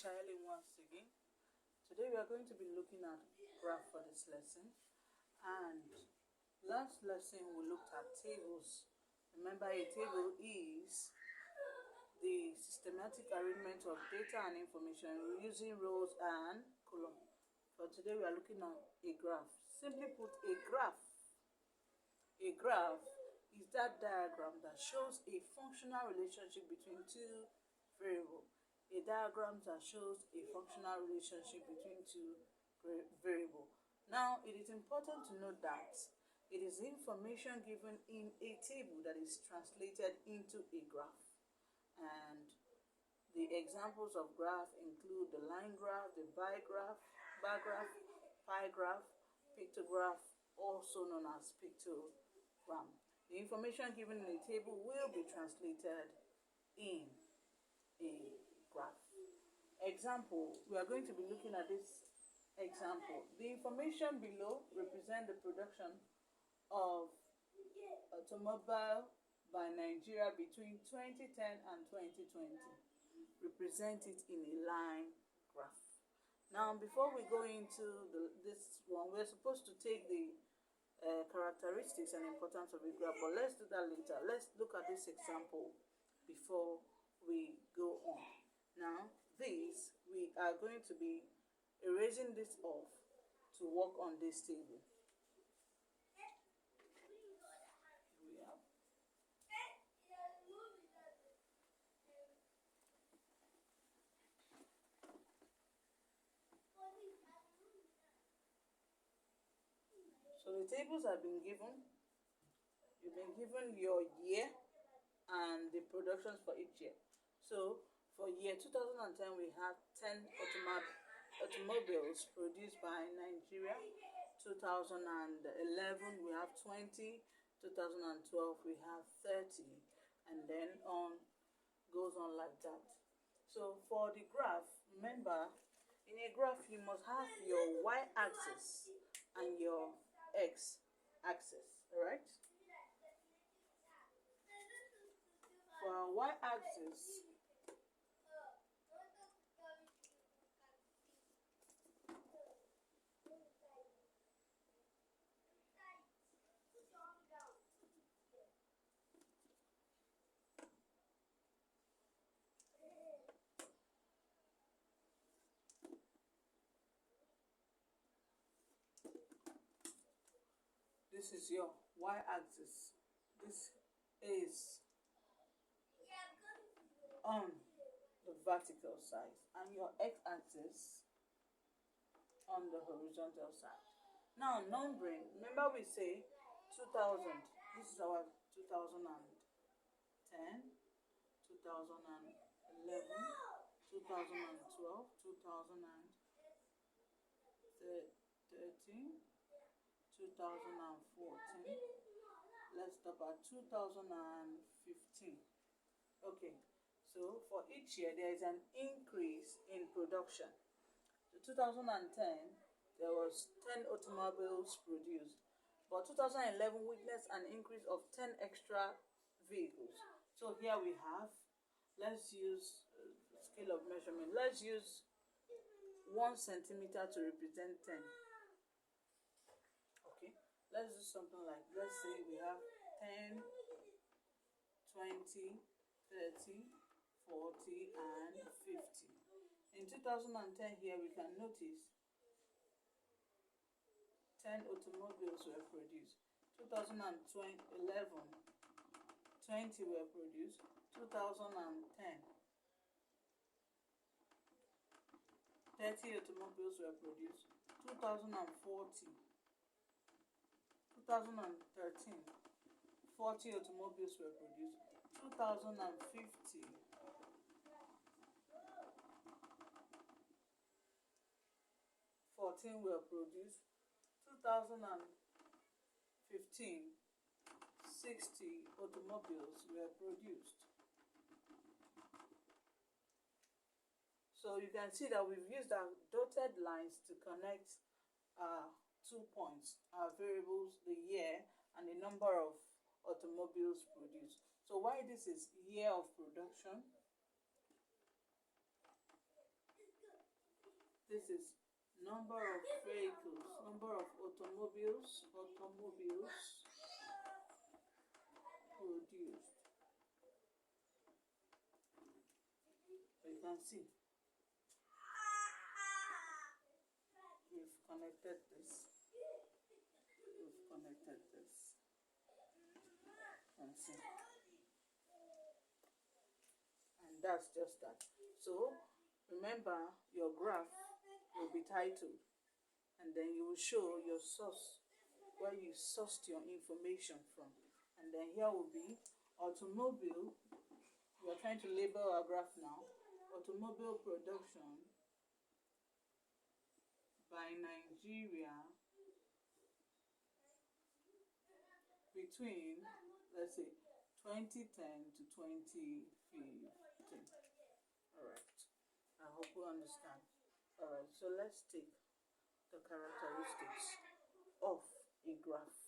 Charlie once again. Today we are going to be looking at graph for this lesson, and last lesson we looked at tables. Remember, a table is the systematic arrangement of data and information using rows and columns. For today we are looking at a graph. Simply put, a graph is that diagram that shows a functional relationship between two variables. A diagram that shows a functional relationship between two variables. Now, it is important to note that it is information given in a table that is translated into a graph. And the examples of graph include the line graph, the bar graph, pie graph, pictograph, also known as pictogram. The information given in a table will be translated in a graph. Example, we are going to be looking at this example. The information below represents the production of automobile by Nigeria between 2010 and 2020. Represent it in a line graph. Now, before we go into this one, we're supposed to take the characteristics and importance of a graph, but let's do that later. Let's look at this example before we go on. Now, we are going to be erasing this off to work on this table. Here we have. So the tables have been given. You've been given your year and the productions for each year. So for year 2010, we have 10 automobiles produced by Nigeria. 2011, we have 20. 2012, we have 30. And then on goes on like that. So for the graph, remember, in a graph, you must have your y-axis and your x-axis, alright? For our y-axis, this is your y-axis. This is on the vertical side, and your x-axis on the horizontal side. Now, numbering, remember we say 2000. This is our 2010, 2011, 2012, 2013, 2014. Let's stop at 2015. Okay, so for each year there is an increase in production. So 2010 there was 10 automobiles produced, but 2011 witnessed an increase of 10 extra vehicles. So here we have, let's use scale of measurement. Let's use 1 centimeter to represent 10. Let's do something like, let's say we have 10, 20, 30, 40, and 50. In 2010 here, we can notice 10 automobiles were produced. 2011, 20 were produced. 2010, 30 automobiles were produced. 2013, 40 automobiles were produced. 2050, 14 were produced. 2015, 60 automobiles were produced. So you can see that we've used our dotted lines to connect 2 points, our variables, the year and the number of automobiles produced. So why this is year of production, This is number of vehicles, number of automobiles produced. You can see we've connected this. And see. And that's just that. So remember, your graph will be titled, and then you will show your source, where you sourced your information from. And then here will be automobile. We are trying to label our graph now. Automobile production by Nigeria between, let's say, 2010 to 2015. Alright, I hope you understand. Alright, so let's take the characteristics of a graph.